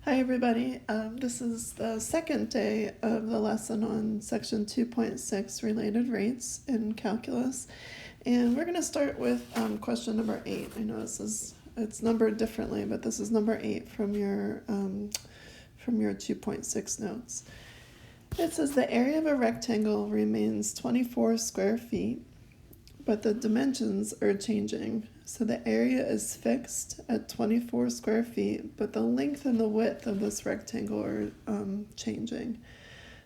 Hi everybody, this is the second day of the lesson on section 2.6 related rates in calculus, and we're going to start with question number 8. I know it's numbered differently, but this is number 8 from your 2.6 notes. It says the area of a rectangle remains 24 square feet, but the dimensions are changing. So the area is fixed at 24 square feet, but the length and the width of this rectangle are changing.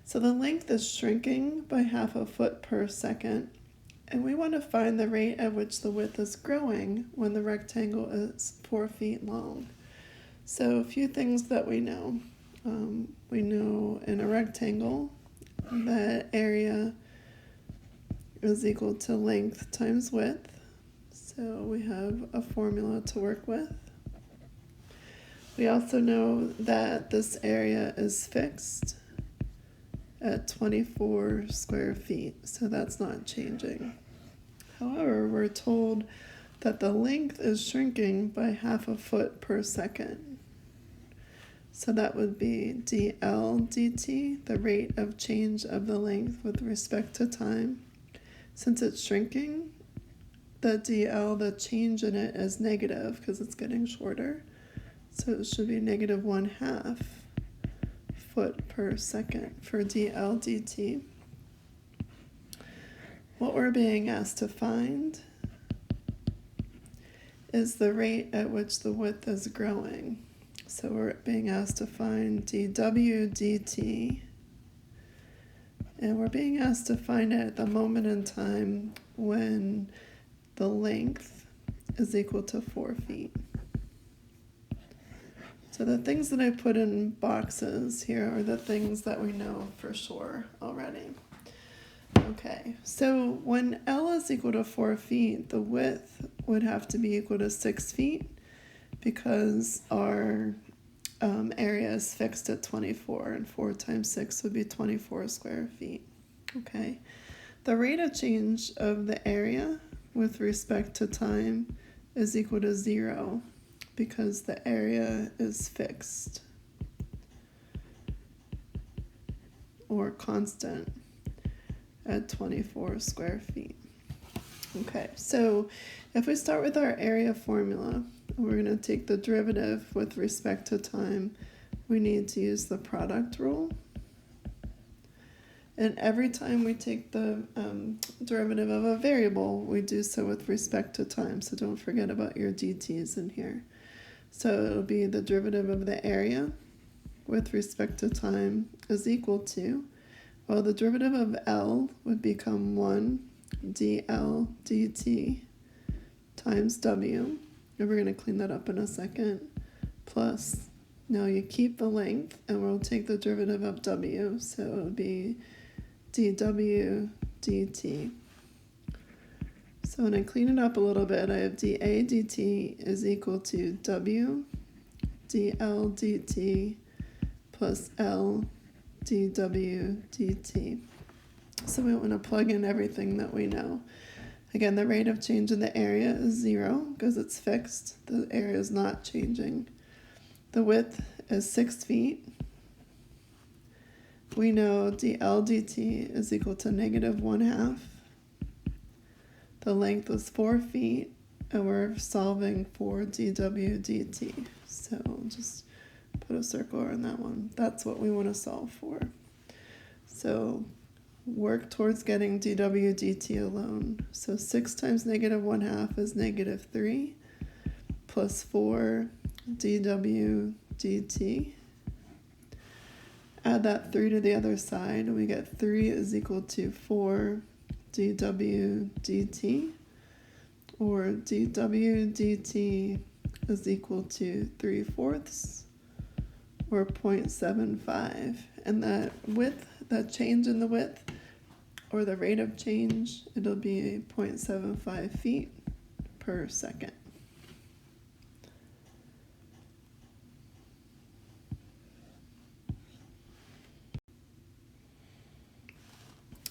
So the length is shrinking by half a foot per second, and we want to find the rate at which the width is growing when the rectangle is 4 feet long. So a few things that we know. We know in a rectangle that area is equal to length times width. So we have a formula to work with. We also know that this area is fixed at 24 square feet, so that's not changing. However, we're told that the length is shrinking by half a foot per second. So that would be dl dt, the rate of change of the length with respect to time. Since it's shrinking, the dl, the change in it, is negative because it's getting shorter. So it should be negative 1/2 foot per second for dl dt. What we're being asked to find is the rate at which the width is growing. So we're being asked to find dw dt, and we're being asked to find it at the moment in time when the length is equal to 4 feet. So the things that I put in boxes here are the things that we know for sure already. Okay, so when L is equal to 4 feet, the width would have to be equal to 6 feet because our area is fixed at 24, and 4 times 6 would be 24 square feet. Okay, the rate of change of the area with respect to time is equal to 0 because the area is fixed or constant at 24 square feet. Okay, so if we start with our area formula, we're going to take the derivative with respect to time. We need to use the product rule. And every time we take the derivative of a variable, we do so with respect to time. So don't forget about your dt's in here. So it'll be the derivative of the area with respect to time is equal to, well, the derivative of L would become 1 dl dt times w. And we're going to clean that up in a second. Plus, now you keep the length, and we'll take the derivative of w. So it would be dw dt. So when I clean it up a little bit, I have dA dt is equal to w dl dt plus L dw dt. So we want to plug in everything that we know. Again, the rate of change in the area is 0 because it's fixed. The area is not changing. The width is 6 feet. We know dl dt is equal to negative 1/2. The length was 4 feet, and we're solving for dw dt. So just put a circle around that one. That's what we want to solve for. So work towards getting dw dt alone. So 6 times negative 1/2 is negative 3 plus 4 dw dt. Add that 3 to the other side, and we get 3 is equal to 4 dw dt, or dw dt is equal to 3/4, or 0.75. And that width, that change in the width, or the rate of change, it'll be 0.75 feet per second.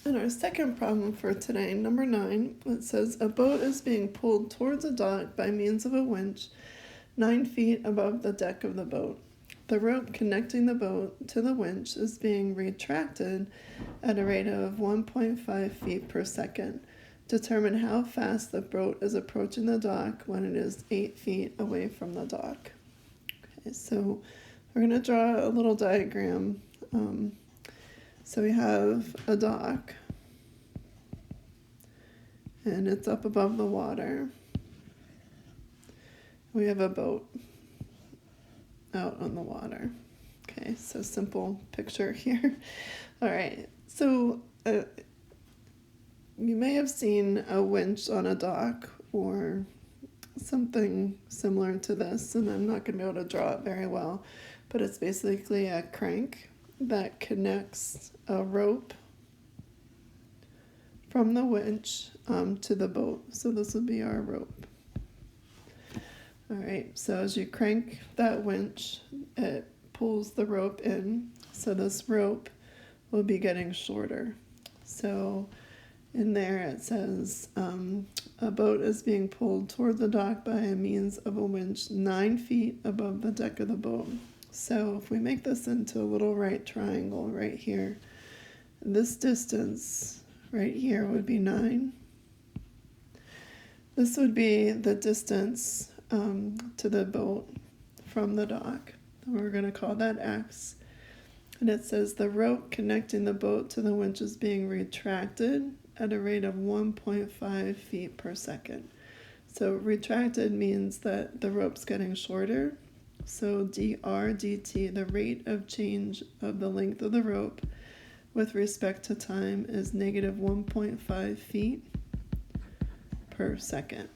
And our second problem for today, number 9, it says a boat is being pulled towards a dock by means of a winch 9 feet above the deck of the boat. the rope connecting the boat to the winch is being retracted at a rate of 1.5 feet per second. Determine how fast the boat is approaching the dock when it is 8 feet away from the dock. Okay, so we're going to draw a little diagram. So we have a dock, and it's up above the water. We have a boat out on the water. Okay, so simple picture here. All right, so you may have seen a winch on a dock or something similar to this, and I'm not going to be able to draw it very well, but it's basically a crank that connects a rope from the winch to the boat. So this would be our rope. All right, so as you crank that winch, it pulls the rope in. So this rope will be getting shorter. So in there it says a boat is being pulled toward the dock by a means of a winch 9 feet above the deck of the boat. So if we make this into a little right triangle right here, this distance right here would be 9. This would be the distance to the boat from the dock. We're going to call that X. And it says the rope connecting the boat to the winch is being retracted at a rate of 1.5 feet per second. So retracted means that the rope's getting shorter. So dr dt, the rate of change of the length of the rope with respect to time, is negative 1.5 feet per second.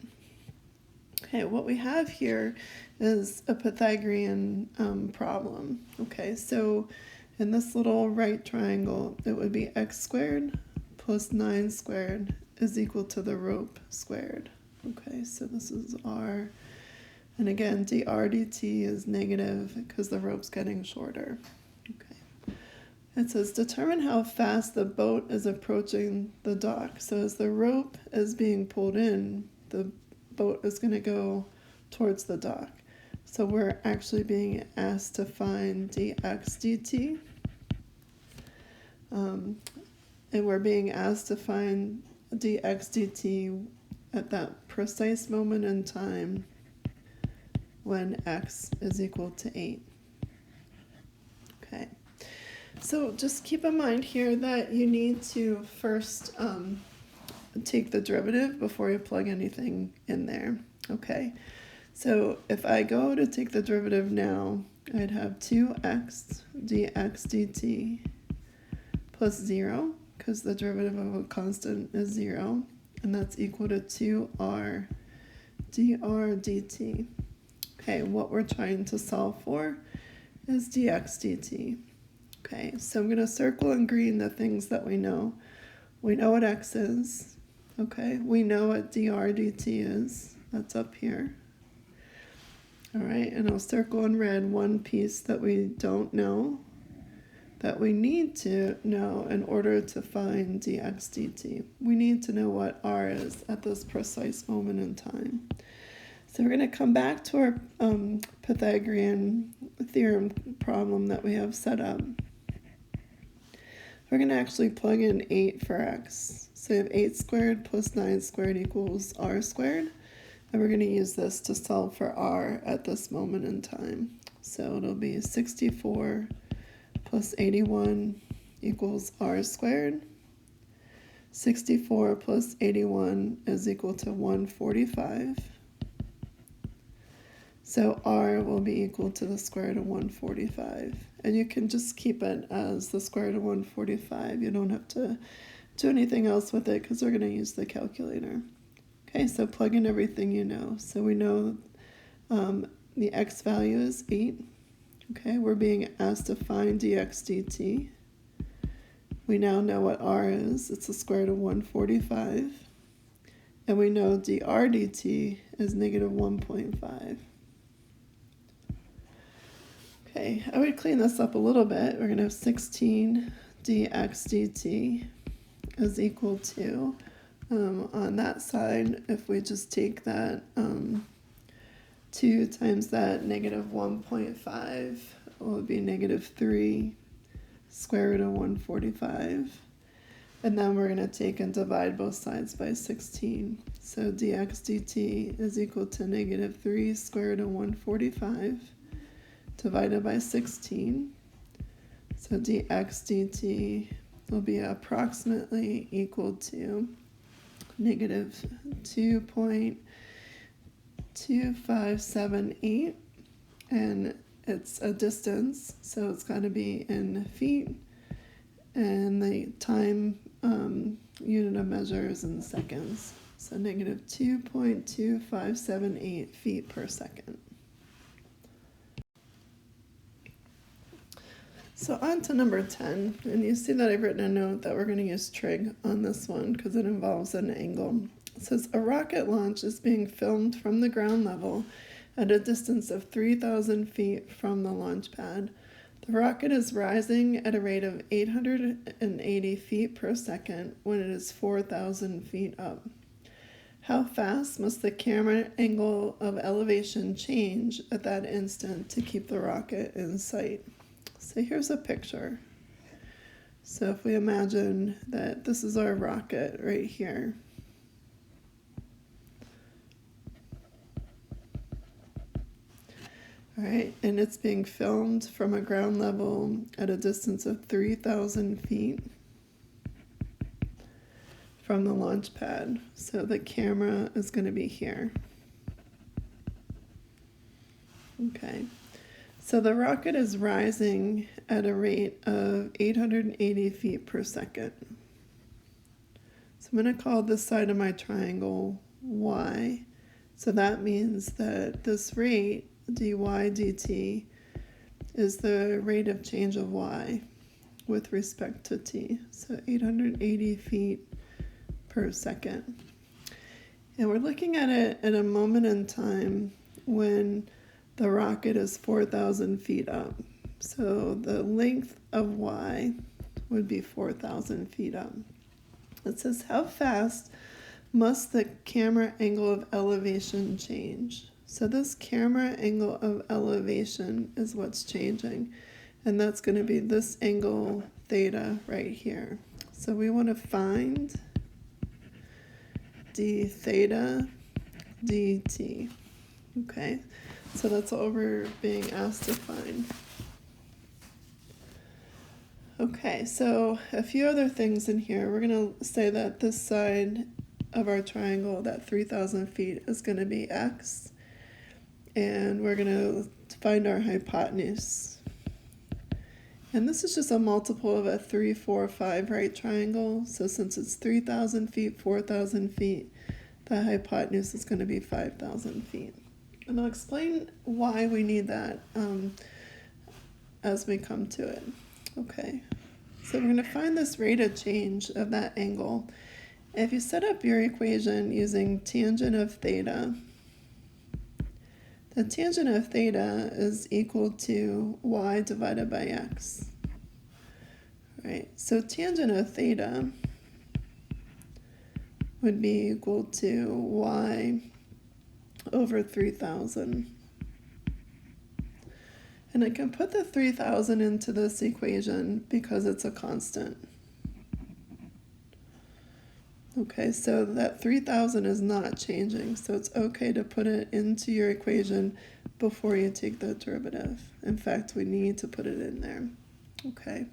Okay, what we have here is a Pythagorean problem. Okay, so in this little right triangle, it would be x squared plus 9 squared is equal to the rope squared. Okay, so this is r. And again, dr dt is negative because the rope's getting shorter. Okay. It says determine how fast the boat is approaching the dock. So as the rope is being pulled in, the boat is going to go towards the dock. So we're actually being asked to find dx dt. And we're being asked to find dx dt at that precise moment in time when x is equal to 8. Okay, so just keep in mind here that you need to first take the derivative before you plug anything in there. Okay, so if I go to take the derivative now, I'd have 2x dx dt plus 0, because the derivative of a constant is 0, and that's equal to 2r dr dt. Okay, what we're trying to solve for is dx dt. Okay, so I'm going to circle in green the things that we know. We know what x is. Okay, we know what dr dt is. That's up here. All right, and I'll circle in red one piece that we don't know, that we need to know in order to find dx dt. We need to know what r is at this precise moment in time. So we're going to come back to our Pythagorean theorem problem that we have set up. We're going to actually plug in 8 for x. So we have 8 squared plus 9 squared equals r squared. And we're going to use this to solve for r at this moment in time. So it'll be 64 plus 81 equals r squared. 64 plus 81 is equal to 145. So r will be equal to the square root of 145. And you can just keep it as the square root of 145. You don't have to do anything else with it because we're going to use the calculator. Okay, so plug in everything you know. So we know the x value is 8. Okay, we're being asked to find dx dt. We now know what r is. It's the square root of 145. And we know dr dt is negative 1.5. Okay, I would clean this up a little bit. We're going to have 16 dx dt is equal to, on that side, if we just take that 2 times that negative 1.5 would be -3 square root of 145. And then we're going to take and divide both sides by 16. So dx dt is equal to -3 square root of 145 divided by 16. So dx dt will be approximately equal to -2.2578, and it's a distance, so it's got to be in feet, and the time unit of measure is in seconds. So -2.2578 feet per second. So on to number 10, and you see that I've written a note that we're going to use trig on this one because it involves an angle. It says a rocket launch is being filmed from the ground level at a distance of 3,000 feet from the launch pad. The rocket is rising at a rate of 880 feet per second when it is 4,000 feet up. How fast must the camera angle of elevation change at that instant to keep the rocket in sight? So here's a picture. So if we imagine that this is our rocket right here. All right, and it's being filmed from a ground level at a distance of 3,000 feet from the launch pad. So the camera is going to be here. Okay, so the rocket is rising at a rate of 880 feet per second. So I'm going to call this side of my triangle y. So that means that this rate dy dt is the rate of change of y with respect to t. So 880 feet per second. And we're looking at it at a moment in time when the rocket is 4,000 feet up. So the length of y would be 4,000 feet up. It says, how fast must the camera angle of elevation change? So this camera angle of elevation is what's changing, and that's going to be this angle theta right here. So we want to find d theta dt. Okay, so that's what we're being asked to find. Okay, so a few other things in here. We're going to say that this side of our triangle, that 3,000 feet, is going to be x. And we're going to find our hypotenuse. And this is just a multiple of a 3, 4, 5 right triangle. So since it's 3,000 feet, 4,000 feet, the hypotenuse is going to be 5,000 feet. And I'll explain why we need that as we come to it. Okay, so we're going to find this rate of change of that angle. If you set up your equation using tangent of theta, the tangent of theta is equal to y divided by x. All right, so tangent of theta would be equal to y over 3,000. And I can put the 3,000 into this equation because it's a constant. Okay, so that 3,000 is not changing, so it's okay to put it into your equation before you take the derivative. In fact, we need to put it in there. Okay,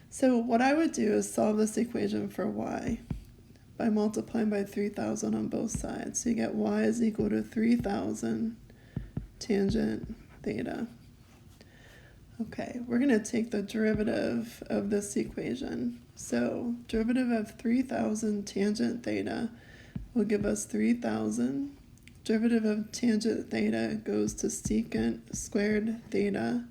so what I would do is solve this equation for y by multiplying by 3,000 on both sides. So you get y is equal to 3,000 tangent theta. Okay, we're going to take the derivative of this equation. So derivative of 3,000 tangent theta will give us 3,000. Derivative of tangent theta goes to secant squared theta.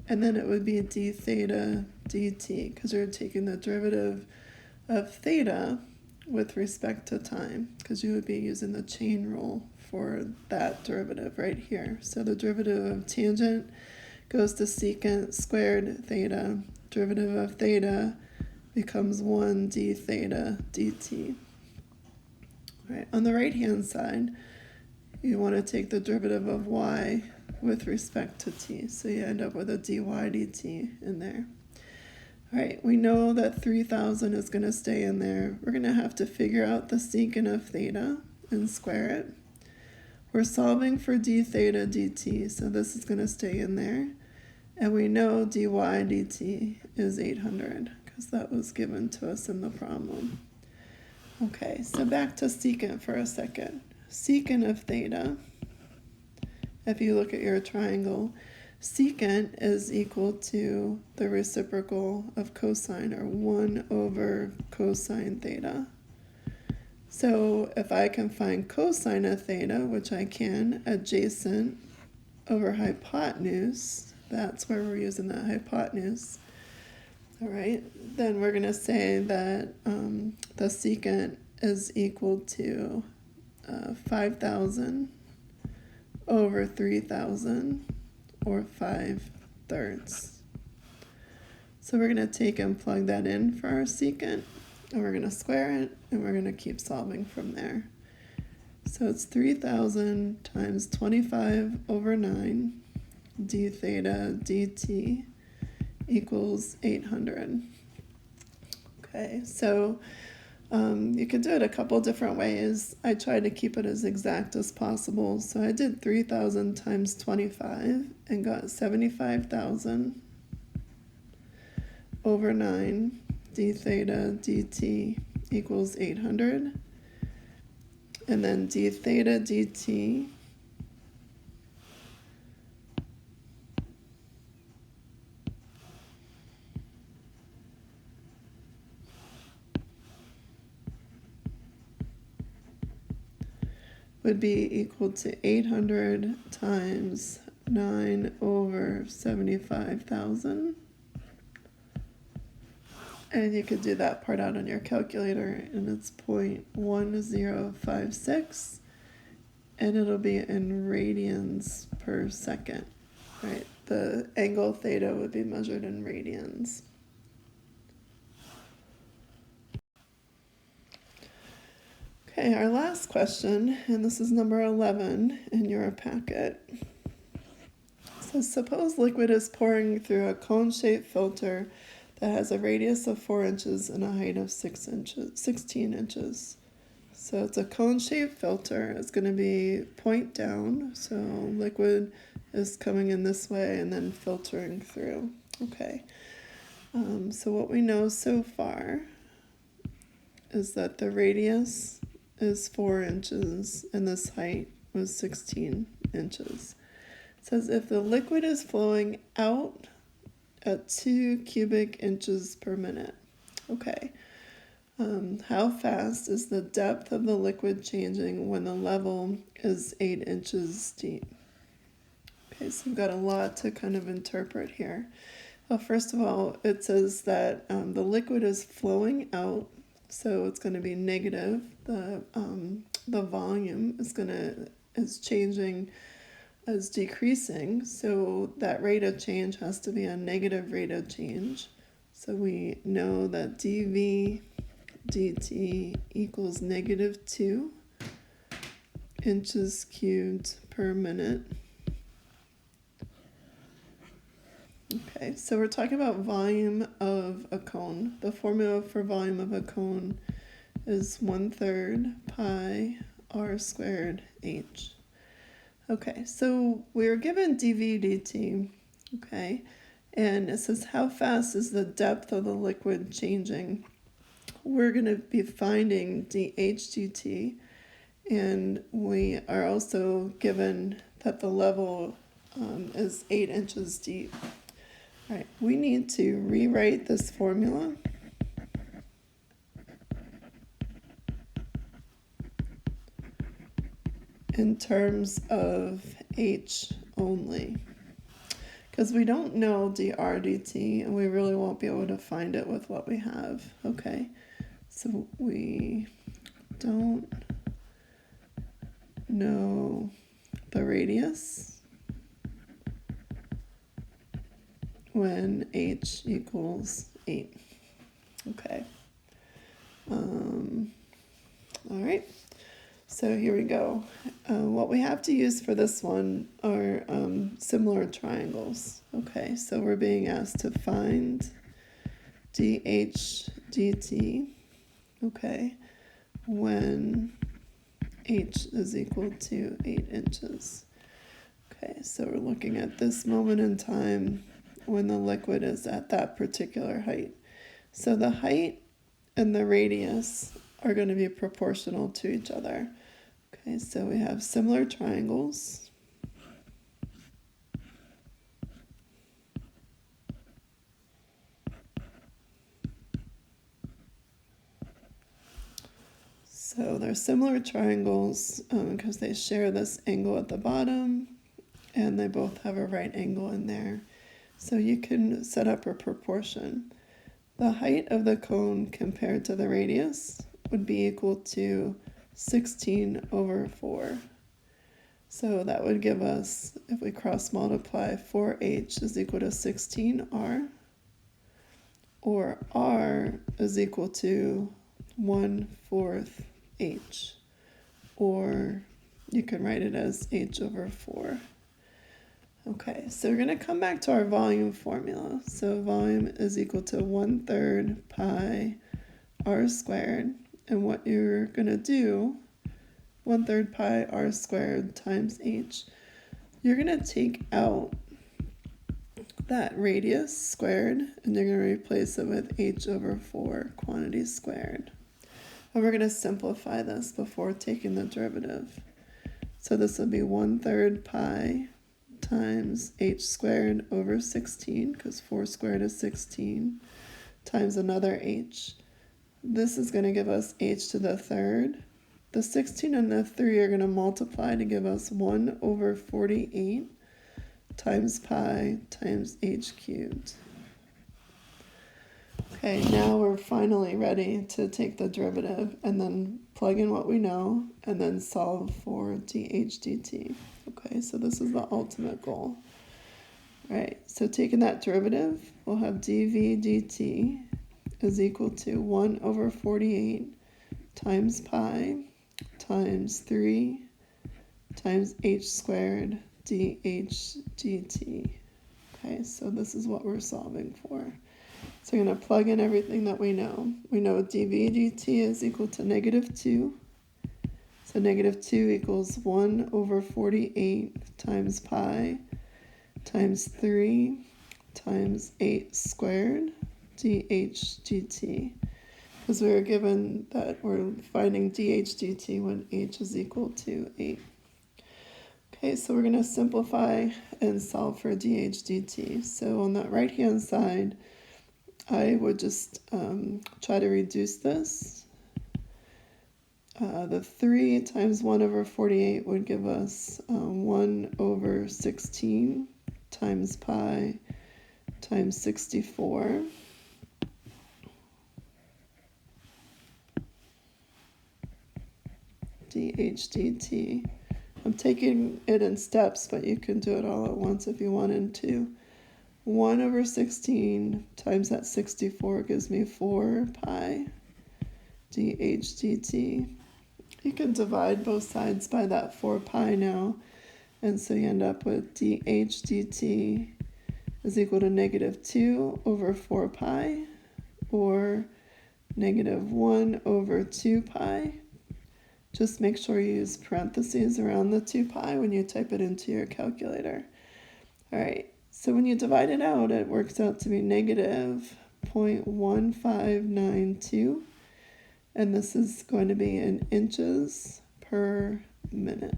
And then it would be d theta dt, because we're taking the derivative of theta with respect to time, because you would be using the chain rule for that derivative right here. So the derivative of tangent goes to secant squared theta. Derivative of theta becomes 1 d theta dt. All right, on the right-hand side, you want to take the derivative of y with respect to t. So you end up with a dy dt in there. All right, we know that 3,000 is going to stay in there. We're going to have to figure out the secant of theta and square it. We're solving for d theta dt, so this is going to stay in there. And we know dy dt is 800 because that was given to us in the problem. Okay, so back to secant for a second. Secant of theta, if you look at your triangle, secant is equal to the reciprocal of cosine, or 1 over cosine theta. So if I can find cosine of theta, which I can, adjacent over hypotenuse, that's where we're using that hypotenuse. All right, then we're going to say that the secant is equal to 5,000 over 3,000, or 5/3. So we're going to take and plug that in for our secant, and we're going to square it, and we're going to keep solving from there. So it's 3,000 times 25 over 9 d theta dt equals 800. Okay, so you could do it a couple different ways. I tried to keep it as exact as possible. So I did 3,000 times 25 and got 75,000 over 9 d theta dt equals 800. And then d theta dt would be equal to 800 times 9 over 75,000. And you could do that part out on your calculator, and it's 0.1056, and it'll be in radians per second, right? The angle theta would be measured in radians. Okay, our last question, and this is number 11 in your packet. It says, suppose liquid is pouring through a cone-shaped filter that has a radius of 4 inches and a height of 16 inches. So it's a cone-shaped filter. It's going to be point down, so liquid is coming in this way and then filtering through. Okay, so what we know so far is that the radius is 4 inches and this height was 16 inches. It says if the liquid is flowing out at 2 cubic inches per minute. Okay, how fast is the depth of the liquid changing when the level is 8 inches deep? Okay, so we've got a lot to kind of interpret here. Well, first of all, it says that the liquid is flowing out, so it's going to be negative. The volume is changing, is decreasing, so that rate of change has to be a negative rate of change. So we know that dV dt equals -2 inches cubed per minute. Okay, so we're talking about volume of a cone. The formula for volume of a cone is 1/3 pi r squared h. Okay, so we're given dV dt, okay, and it says how fast is the depth of the liquid changing. We're going to be finding dH dt, and we are also given that the level is 8 inches deep. All right, we need to rewrite this formula in terms of h only, because we don't know dr dt, and we really won't be able to find it with what we have. Okay, so we don't know the radius when h equals 8. Okay. All right. So here we go. What we have to use for this one are similar triangles. Okay, so we're being asked to find dh dt, okay, when h is equal to 8 inches. Okay, so we're looking at this moment in time when the liquid is at that particular height. So the height and the radius are going to be proportional to each other. Okay, so we have similar triangles. So they're similar triangles because they share this angle at the bottom and they both have a right angle in there. So you can set up a proportion. The height of the cone compared to the radius would be equal to 16 over 4. So that would give us, if we cross multiply, 4h is equal to 16r, or r is equal to 1/4 h, or you can write it as h over 4. Okay, so we're going to come back to our volume formula. So volume is equal to 1/3 pi r squared, and what you're going to do, 1/3 pi r squared times h, you're going to take out that radius squared, and you're going to replace it with h over 4 quantity squared. And we're going to simplify this before taking the derivative. So this will be 1/3 pi times h squared over 16, because 4 squared is 16, times another h. This is going to give us h to the third. The 16 and the 3 are going to multiply to give us 1 over 48 times pi times h cubed. Okay, now we're finally ready to take the derivative and then plug in what we know and then solve for dh dt. Okay, so this is the ultimate goal. All right, so taking that derivative, we'll have dv dt is equal to 1 over 48 times pi times 3 times h squared dh dt. Okay, so this is what we're solving for. So we're going to plug in everything that we know. We know dv dt is equal to -2. So -2 equals 1 over 48 times pi times 3 times 8 squared dh dt. Because we were given that we're finding dh dt when h is equal to 8. Okay, so we're going to simplify and solve for dh dt. So on that right-hand side, I would just try to reduce this. The 3 times 1 over 48 would give us 1 over 16 times pi times 64. dh dt. I'm taking it in steps, but you can do it all at once if you wanted to. 1 over 16 times that 64 gives me 4 pi dh dt. You can divide both sides by that 4 pi now, and so you end up with dh dt is equal to -2 over 4 pi, or -1 over 2 pi. Just make sure you use parentheses around the 2 pi when you type it into your calculator. All right. So when you divide it out, it works out to be -0.1592, and this is going to be in inches per minute.